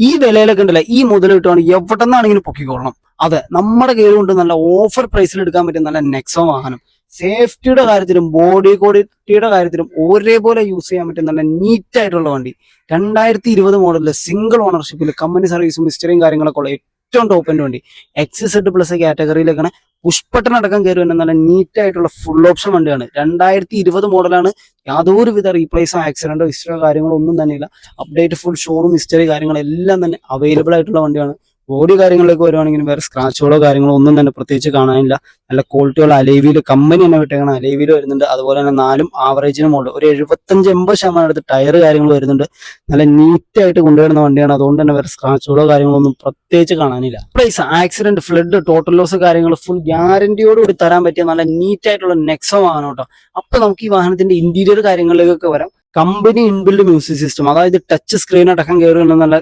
ഈ വിലയിലൊക്കെ ഉണ്ടല്ലോ, ഈ മുതൽ കിട്ടുവാണെങ്കിൽ എവിടെ നിന്നാണെങ്കിലും പൊക്കിക്കൊള്ളണം. അതെ, നമ്മുടെ കയ്യിൽ കൊണ്ട് നല്ല ഓഫർ പ്രൈസിൽ എടുക്കാൻ പറ്റിയ നല്ല നെക്സോ വാഹനം. സേഫ്റ്റിയുടെ കാര്യത്തിലും ബോഡി ക്വാളിറ്റിയുടെ കാര്യത്തിലും ഒരേപോലെ യൂസ് ചെയ്യാൻ പറ്റും നല്ല നീറ്റ് ആയിട്ടുള്ള വണ്ടി. 2020 മോഡലില് സിംഗിൾ ഓണർഷിപ്പിൽ കമ്പനി സർവീസും ഹിസ്റ്ററിയും കാര്യങ്ങളൊക്കെ ഉള്ള ഏറ്റവും ടോപ്പിന്റെ വണ്ടി. XZ+ കാറ്റഗറിയിലേക്കാണ്. പുഷ്പട്ടൻ അടക്കം കയറി വരുന്ന നല്ല നീറ്റ് ആയിട്ടുള്ള ഫുൾ ഓപ്ഷൻ വണ്ടിയാണ്. 2020 മോഡലാണ്. യാതൊരുവിധ റീപ്ലേസോ ആക്സിഡന്റോ ഹിസ്റ്ററിയോ കാര്യങ്ങളോ ഒന്നും തന്നെയില്ല. അപ്ഡേറ്റ് ഫുൾ ഷോറൂം ഹിസ്റ്ററി കാര്യങ്ങളെല്ലാം തന്നെ അവൈലബിൾ ആയിട്ടുള്ള വണ്ടിയാണ്. ബോഡി കാര്യങ്ങളിലേക്ക് വരുവാണെങ്കിലും വേറെ സ്ക്രാച്ചുകളോ കാര്യങ്ങളോ ഒന്നും തന്നെ പ്രത്യേകിച്ച് കാണാനില്ല. നല്ല ക്വാളിറ്റിയുള്ള അലേവിയില് കമ്പനി തന്നെ വിട്ടേക്കണം അലേവിയിൽ വരുന്നുണ്ട്. അതുപോലെ തന്നെ 4 ആവറേജിന് മുകളിൽ ഒരു 75-80% അടുത്ത് ടയർ കാര്യങ്ങൾ വരുന്നുണ്ട്. നല്ല നീറ്റ് ആയിട്ട് കൊണ്ടുവരുന്ന വണ്ടിയാണ്. അതുകൊണ്ട് തന്നെ വേറെ സ്ക്രാച്ചുകളോ കാര്യങ്ങളോ ഒന്നും പ്രത്യേകിച്ച് കാണാനില്ല. Price accident, flood, total loss കാര്യങ്ങൾ ഫുൾ ഗ്യാരണ്ടിയോടുകൂടി തരാൻ പറ്റിയ നല്ല നീറ്റ് ആയിട്ടുള്ള നെക്സോ വാഹനം കേട്ടോ. അപ്പൊ നമുക്ക് ഈ വാഹനത്തിന്റെ ഇന്റീരിയർ കാര്യങ്ങളിലേക്കൊക്കെ വരാം. കമ്പനി ഇൻബിൽഡ് മ്യൂസിക് സിസ്റ്റം, അതായത് ടച്ച് സ്ക്രീൻ അടക്കം കയറുന്ന നല്ല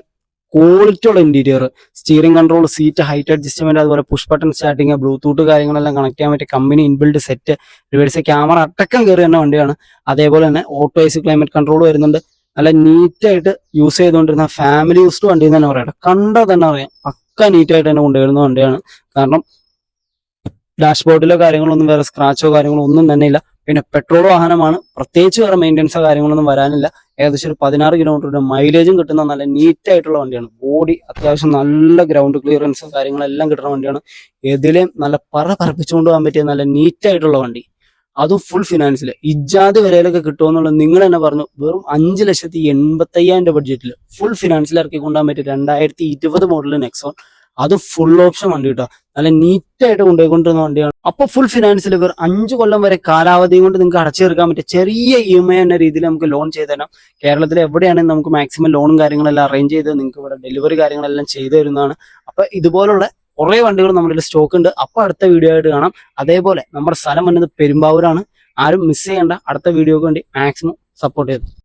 ക്വാളിറ്റി ഉള്ള interior, steering control, seat height adjustment, അതുപോലെ പുഷ് ബട്ടൺ സ്റ്റാർട്ടിങ്, ബ്ലൂടൂത്ത് കാര്യങ്ങളെല്ലാം കണക്ട് ചെയ്യാൻ പറ്റിയ company inbuilt set, reverse camera അടക്കം കയറി തന്നെ വണ്ടിയാണ്. അതേപോലെ തന്നെ ഓട്ടോ ഐസി ക്ലൈമറ്റ് കൺട്രോൾ വരുന്നുണ്ട്. നല്ല നീറ്റ് ആയിട്ട് യൂസ് ചെയ്തുകൊണ്ടിരുന്ന ഫാമിലി യൂസ്ഡ് വണ്ടി എന്ന് തന്നെ പറയാം. കണ്ടാൽ തന്നെ അറിയാം പക്ക നീറ്റ് ആയിട്ട് തന്നെ കൊണ്ടുവരുന്ന വണ്ടിയാണ്. കാരണം ഡാഷ്ബോർഡിലോ കാര്യങ്ങളൊന്നും വേറെ സ്ക്രാച്ചോ കാര്യങ്ങളോ ഒന്നും തന്നെ ഇല്ല. പിന്നെ പെട്രോൾ വാഹനമാണ്, പ്രത്യേകിച്ച് വേറെ മെയിൻ്റെനൻസോ കാര്യങ്ങളൊന്നും വരാനില്ല. ഏകദേശം ഒരു 16 കിലോമീറ്ററുടെ മൈലേജും കിട്ടുന്ന നല്ല നീറ്റ് ആയിട്ടുള്ള വണ്ടിയാണ്. ബോഡി അത്യാവശ്യം നല്ല ഗ്രൗണ്ട് ക്ലിയറൻസും കാര്യങ്ങളെല്ലാം കിട്ടുന്ന വണ്ടിയാണ്. ഏതിലേയും നല്ല പറപ്പിച്ചുകൊണ്ട് പോകാൻ പറ്റിയ നല്ല നീറ്റ് ആയിട്ടുള്ള വണ്ടി, അതും ഫുൾ ഫിനാൻസിൽ. ഇജാതി വിലയിലൊക്കെ കിട്ടുമെന്നുള്ളത് നിങ്ങൾ തന്നെ പറഞ്ഞു. വെറും 5,85,000 ബഡ്ജറ്റിൽ ഫുൾ ഫിനാൻസിൽ ഇറക്കി കൊണ്ടുപോകാൻ പറ്റിയ 2020 മോഡൽ നെക്സോൺ, അത് ഫുൾ ഓപ്ഷൻ വണ്ടി കേട്ടോ. നല്ല നീറ്റ് ആയിട്ട് കൊണ്ടുപോയിക്കൊണ്ടിരുന്ന വണ്ടിയാണ്. അപ്പൊ ഫുൾ ഫിനാൻസിൽ ഇവർ 5 കൊല്ലം വരെ കാലാവധി കൊണ്ട് നിങ്ങൾക്ക് അടച്ചു തീർക്കാൻ പറ്റിയ ചെറിയ EMI എന്ന രീതിയിൽ നമുക്ക് ലോൺ ചെയ്ത് തരാം. കേരളത്തിൽ എവിടെയാണെങ്കിൽ നമുക്ക് മാക്സിമം ലോണും കാര്യങ്ങളെല്ലാം അറേഞ്ച് ചെയ്ത് നിങ്ങൾക്ക് ഇവിടെ ഡെലിവറി കാര്യങ്ങളെല്ലാം ചെയ്തു തരുന്നതാണ്. അപ്പൊ ഇതുപോലുള്ള കുറെ വണ്ടികൾ നമ്മുടെ സ്റ്റോക്ക് ഉണ്ട്. അപ്പൊ അടുത്ത വീഡിയോ ആയിട്ട് കാണാം. അതേപോലെ നമ്മുടെ സ്ഥലം വന്നത് പെരുമ്പാവൂരാണ്. ആരും മിസ് ചെയ്യേണ്ട. അടുത്ത വീഡിയോക്ക് വേണ്ടി മാക്സിമം സപ്പോർട്ട് ചെയ്തു.